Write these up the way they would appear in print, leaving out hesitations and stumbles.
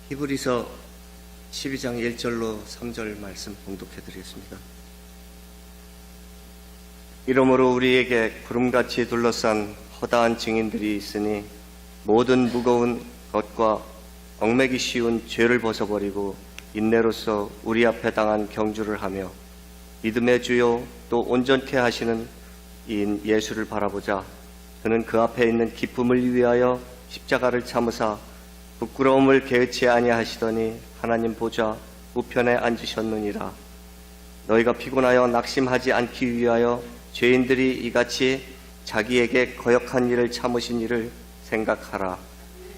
히브리서 12장 1절로 3절 말씀 봉독해 드리겠습니다. 이러므로 우리에게 구름같이 둘러싼 허다한 증인들이 있으니 모든 무거운 것과 얽매기 쉬운 죄를 벗어버리고 인내로서 우리 앞에 당한 경주를 하며 믿음의 주요 또 온전케 하시는 이인 예수를 바라보자. 그는 그 앞에 있는 기쁨을 위하여 십자가를 참으사 부끄러움을 개의치 아니하시더니 하나님 보좌 우편에 앉으셨느니라. 너희가 피곤하여 낙심하지 않기 위하여 죄인들이 이같이 자기에게 거역한 일을 참으신 일을 생각하라.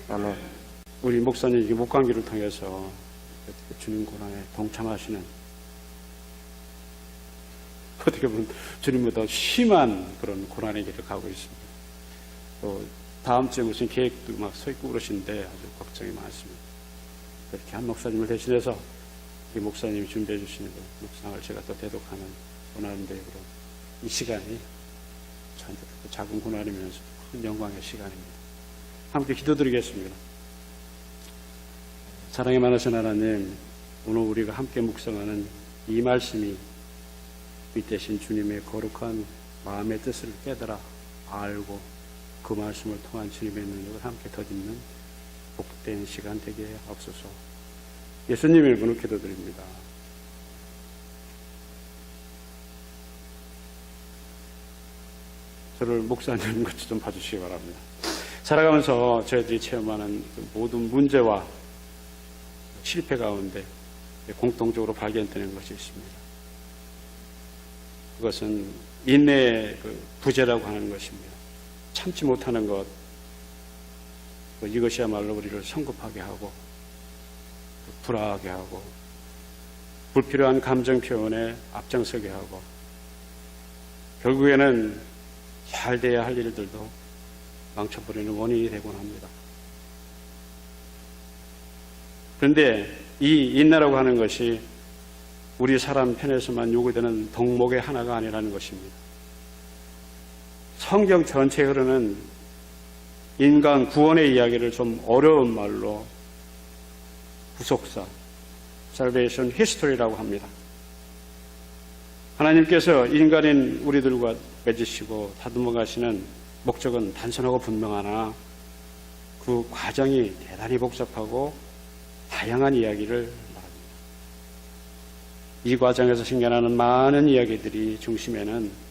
아멘. 우리 목사님 목감기를 통해서 주님 고난에 동참하시는, 어떻게 보면 주님보다 심한 그런 고난의 길을 가고 있습니다. 또 다음 주에 무슨 계획도 막 서 있고 그러신데 아주 걱정이 많습니다. 그렇게 한 목사님을 대신해서 이 목사님이 준비해 주시는 그 묵상을 제가 또 대독하는 고난의 대회로 이 시간이 저한테도 작은 고난이면서 큰 영광의 시간입니다. 함께 기도드리겠습니다. 사랑이 많으신 하나님, 오늘 우리가 함께 묵상하는 이 말씀이 빛되신 주님의 거룩한 마음의 뜻을 깨달아 알고 그 말씀을 통한 주님의 능력을 함께 덧입는 복된 시간 되게 하옵소서. 예수님의 이름으로 기도드립니다. 저를 목사님 같이 좀 봐주시기 바랍니다. 살아가면서 저희들이 체험하는 모든 문제와 실패 가운데 공통적으로 발견되는 것이 있습니다. 그것은 인내의 부재라고 하는 것입니다. 참지 못하는 것, 이것이야말로 우리를 성급하게 하고 불화하게 하고 불필요한 감정 표현에 앞장서게 하고 결국에는 잘 돼야 할 일들도 망쳐버리는 원인이 되곤 합니다. 그런데 이 인내라고 하는 것이 우리 사람 편에서만 요구되는 덕목의 하나가 아니라는 것입니다. 성경 전체에 흐르는 인간 구원의 이야기를 좀 어려운 말로 구속사, Salvation History라고 합니다. 하나님께서 인간인 우리들과 맺으시고 다듬어 가시는 목적은 단순하고 분명하나 그 과정이 대단히 복잡하고 다양한 이야기를 말합니다. 이 과정에서 생겨나는 많은 이야기들이 중심에는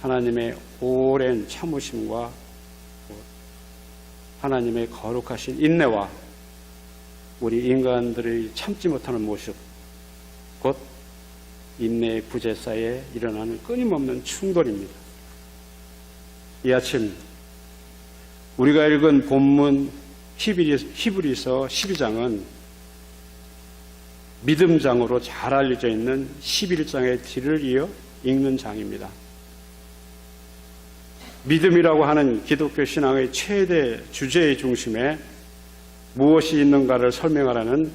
하나님의 오랜 참으심과 하나님의 거룩하신 인내와 우리 인간들이 참지 못하는 모습, 곧 인내의 부재 사이에 일어나는 끊임없는 충돌입니다. 이 아침 우리가 읽은 본문 히브리서 12장은 믿음장으로 잘 알려져 있는 11장의 뒤를 이어 읽는 장입니다. 믿음이라고 하는 기독교 신앙의 최대 주제의 중심에 무엇이 있는가를 설명하라는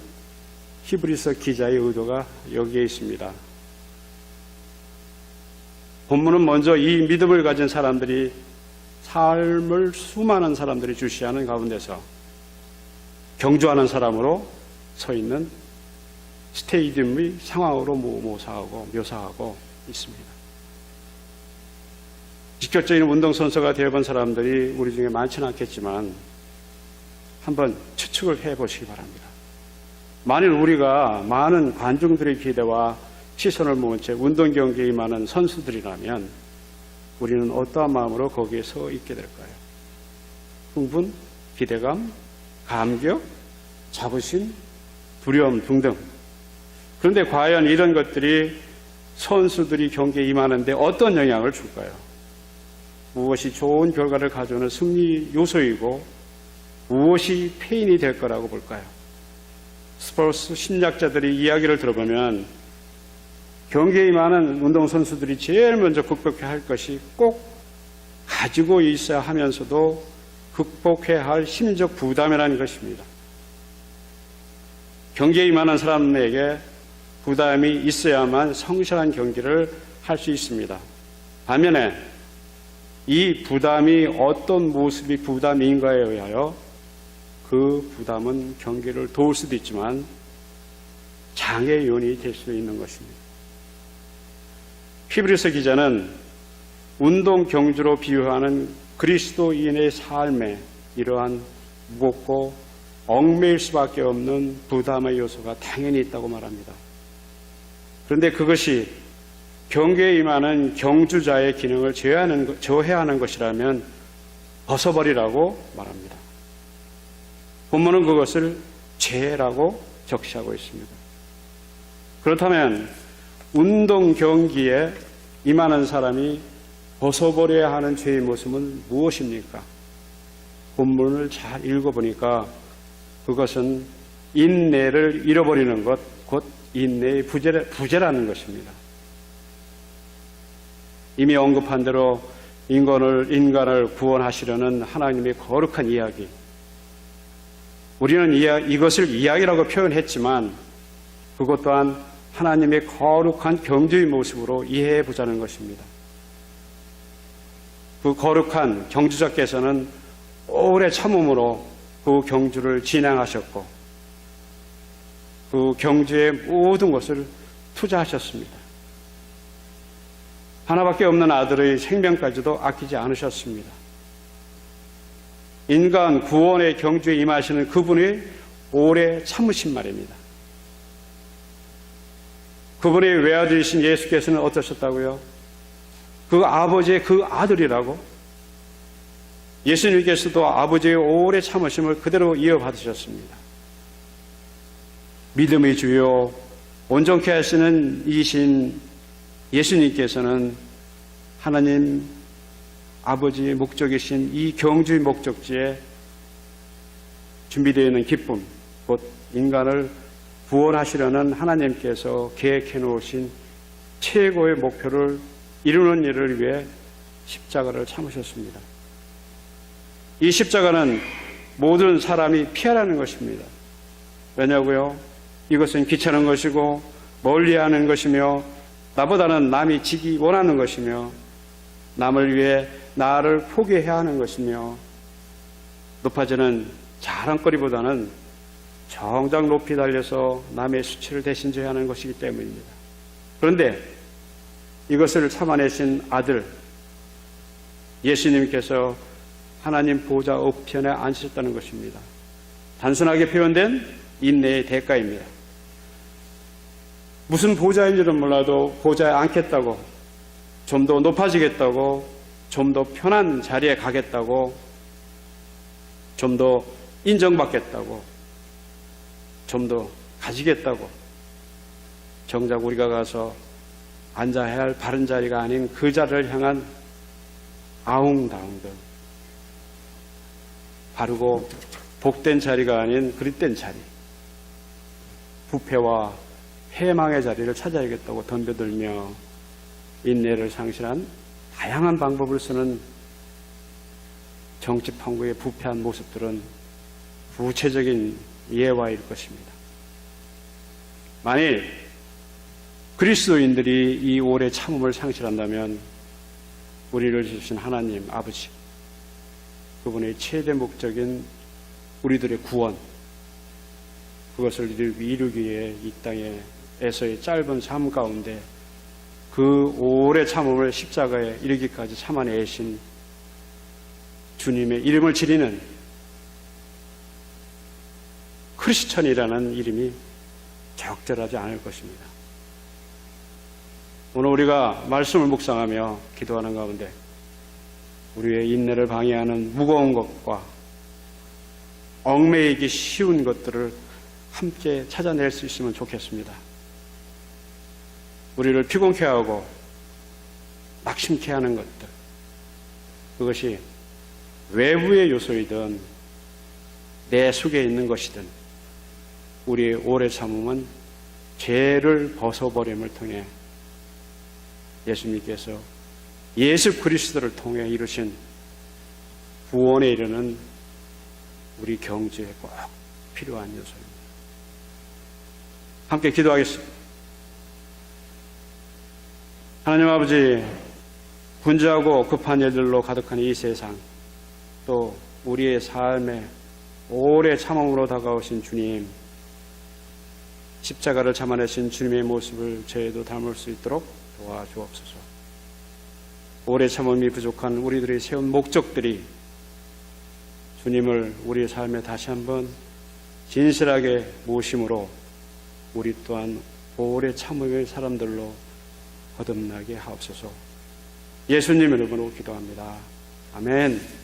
히브리서 기자의 의도가 여기에 있습니다. 본문은 먼저 이 믿음을 가진 사람들이 삶을 수많은 사람들이 주시하는 가운데서 경주하는 사람으로 서 있는 스테디움의 상황으로 묘사하고 있습니다. 직접적인 운동선수가 되어본 사람들이 우리 중에 많지는 않겠지만 한번 추측을 해보시기 바랍니다. 만일 우리가 많은 관중들의 기대와 시선을 모은 채 운동 경기에 임하는 선수들이라면 우리는 어떠한 마음으로 거기에 서 있게 될까요? 흥분, 기대감, 감격, 자부심, 두려움 등등. 그런데 과연 이런 것들이 선수들이 경기에 임하는데 어떤 영향을 줄까요? 무엇이 좋은 결과를 가져오는 승리 요소이고 무엇이 패인이 될 거라고 볼까요? 스포츠 심리학자들의 이야기를 들어보면 경기에 임하는 운동선수들이 제일 먼저 극복해야 할 것이 꼭 가지고 있어야 하면서도 극복해야 할 심리적 부담이라는 것입니다. 경기에 임하는 사람에게 부담이 있어야만 성실한 경기를 할 수 있습니다. 반면에 이 부담이 어떤 모습이 부담인가에 의하여 그 부담은 경기를 도울 수도 있지만 장애의 요인이 될 수 있는 것입니다. 히브리서 기자는 운동 경주로 비유하는 그리스도인의 삶에 이러한 무겁고 얽매일 수밖에 없는 부담의 요소가 당연히 있다고 말합니다. 그런데 그것이 경계에 임하는 경주자의 기능을 저해하는 것이라면 벗어버리라고 말합니다. 본문은 그것을 죄라고 적시하고 있습니다. 그렇다면 운동 경기에 임하는 사람이 벗어버려야 하는 죄의 모습은 무엇입니까? 본문을 잘 읽어보니까 그것은 인내를 잃어버리는 것, 곧 인내의 부재라는 것입니다. 이미 언급한 대로 인간을 구원하시려는 하나님의 거룩한 이야기, 우리는 이것을 이야기라고 표현했지만 그것 또한 하나님의 거룩한 경주의 모습으로 이해해 보자는 것입니다. 그 거룩한 경주자께서는 오래 참음으로 그 경주를 진행하셨고 그 경주의 모든 것을 투자하셨습니다. 하나밖에 없는 아들의 생명까지도 아끼지 않으셨습니다. 인간 구원의 경주에 임하시는 그분이 오래 참으신 말입니다. 그분의 외아들이신 예수께서는 어떠셨다고요? 그 아버지의 그 아들이라고? 예수님께서도 아버지의 오래 참으심을 그대로 이어받으셨습니다. 믿음의 주요 온전케 하시는 이신 예수님께서는 하나님 아버지의 목적이신 이 경주의 목적지에 준비되어 있는 기쁨, 곧 인간을 구원하시려는 하나님께서 계획해 놓으신 최고의 목표를 이루는 일을 위해 십자가를 참으셨습니다. 이 십자가는 모든 사람이 피하라는 것입니다. 왜냐고요? 이것은 귀찮은 것이고 멀리하는 것이며 나보다는 남이 지기 원하는 것이며 남을 위해 나를 포기해야 하는 것이며 높아지는 자랑거리보다는 정작 높이 달려서 남의 수치를 대신 져야 하는 것이기 때문입니다. 그런데 이것을 참아내신 아들 예수님께서 하나님 보좌 우편에 앉으셨다는 것입니다. 단순하게 표현된 인내의 대가입니다. 무슨 보좌인지는 몰라도 보좌에 앉겠다고, 좀 더 높아지겠다고, 좀 더 편한 자리에 가겠다고, 좀 더 인정받겠다고, 좀 더 가지겠다고, 정작 우리가 가서 앉아야 할 바른 자리가 아닌 그 자리를 향한 아웅다웅들, 바르고 복된 자리가 아닌 그릇된 자리, 부패와 해망의 자리를 찾아야겠다고 덤벼들며 인내를 상실한 다양한 방법을 쓰는 정치판구의 부패한 모습들은 구체적인 예화일 것입니다. 만일 그리스도인들이 이 오래 참음을 상실한다면 우리를 주신 하나님 아버지, 그분의 최대 목적인 우리들의 구원, 그것을 이루기 위해 이 땅에서의 짧은 삶 가운데 그 오래 참음을 십자가에 이르기까지 참아내신 주님의 이름을 지니는 크리스천이라는 이름이 적절하지 않을 것입니다. 오늘 우리가 말씀을 묵상하며 기도하는 가운데 우리의 인내를 방해하는 무거운 것과 얽매이기 쉬운 것들을 함께 찾아낼 수 있으면 좋겠습니다. 우리를 피곤케 하고 낙심케 하는 것들, 그것이 외부의 요소이든 내 속에 있는 것이든 우리의 오래 참음은 죄를 벗어버림을 통해 예수님께서 예수 그리스도를 통해 이루신 구원에 이르는 우리 경주에 꼭 필요한 요소입니다. 함께 기도하겠습니다. 하나님 아버지, 분주하고 급한 일들로 가득한 이 세상, 또 우리의 삶에 오래 참음으로 다가오신 주님, 십자가를 참아내신 주님의 모습을 저희도 닮을 수 있도록 도와주옵소서. 오래 참음이 부족한 우리들이 세운 목적들이 주님을 우리의 삶에 다시 한번 진실하게 모심으로 우리 또한 오래 참음의 사람들로 거듭나게 하옵소서. 예수님 이름으로 기도합니다. 아멘.